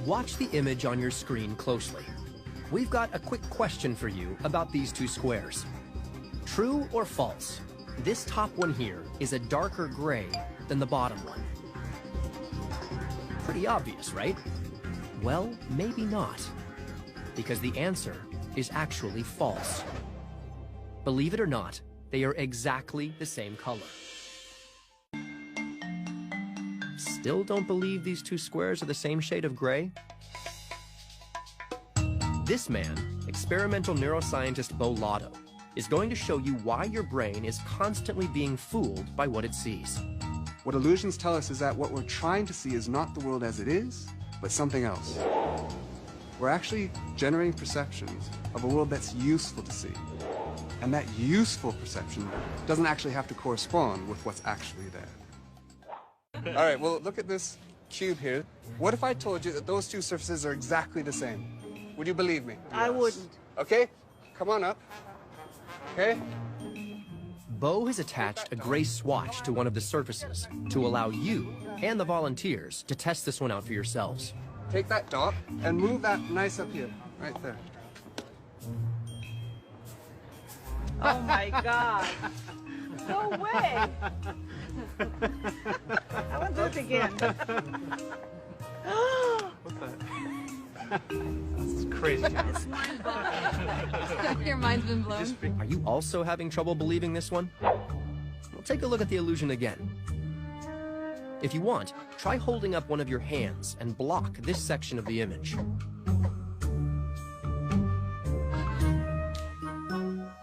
Watch the image on your screen closely. We've got a quick question for you about these two squares. True or false? This top one here is a darker gray than the bottom one. Pretty obvious, right? Well, maybe not. Because the answer is actually false. Believe it or not, they are exactly the same color. Still don't believe these two squares are the same shade of gray? This man, experimental neuroscientist Bo Lotto, is going to show you why your brain is constantly being fooled by what it sees. What illusions tell us is that what we're trying to see is not the world as it is, but something else. We're actually generating perceptions of a world that's useful to see. And that useful perception doesn't actually have to correspond with what's actually there. All right, well, look at this cube here. What if I told you that those two surfaces are exactly the same? Would you believe me? I wouldn't. Okay, come on up. Okay? Bo has attached a gray swatch to one of the surfaces to allow you and the volunteers to test this one out for yourselves. Take that dot and move that nice up here, right there. Oh my God. No way. I want to look again. What the? This is crazy. It's mind-boggling. Your mind's been blown. Are you also having trouble believing this one? Well, take a look at the illusion again. If you want, try holding up one of your hands and block this section of the image.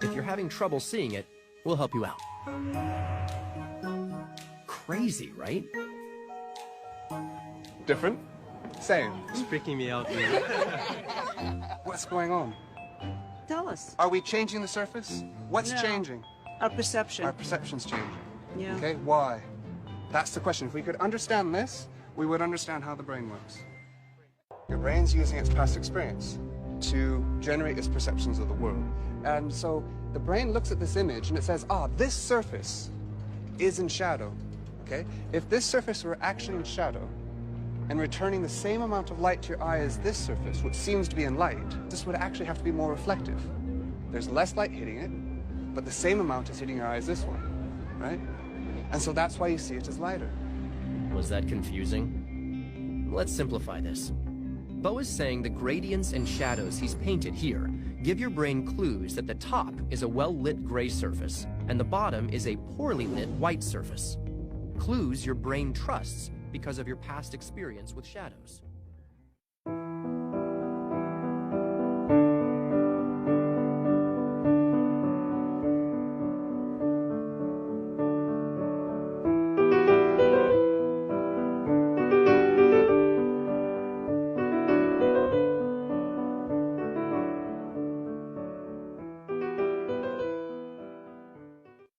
If you're having trouble seeing it, we'll help you out. Crazy, right? Different? Same. It's freaking me out. What's going on? Tell us. Are we changing the surface? What's No. changing? Our perception. Our perception's changing. Yeah. Okay, why? That's the question. If we could understand this, we would understand how the brain works. Your brain's using its past experience to generate its perceptions of the world. And so the brain looks at this image and it says, ah, this surface is in shadow. Okay? If this surface were actually in shadow and returning the same amount of light to your eye as this surface, which seems to be in light, this would actually have to be more reflective. There's less light hitting it, but the same amount is hitting your eye as this one, right? And so that's why you see it as lighter. Was that confusing? Let's simplify this. Bo is saying the gradients and shadows he's painted here give your brain clues that the top is a well-lit gray surface and the bottom is a poorly lit white surface. Clues your brain trusts because of your past experience with shadows.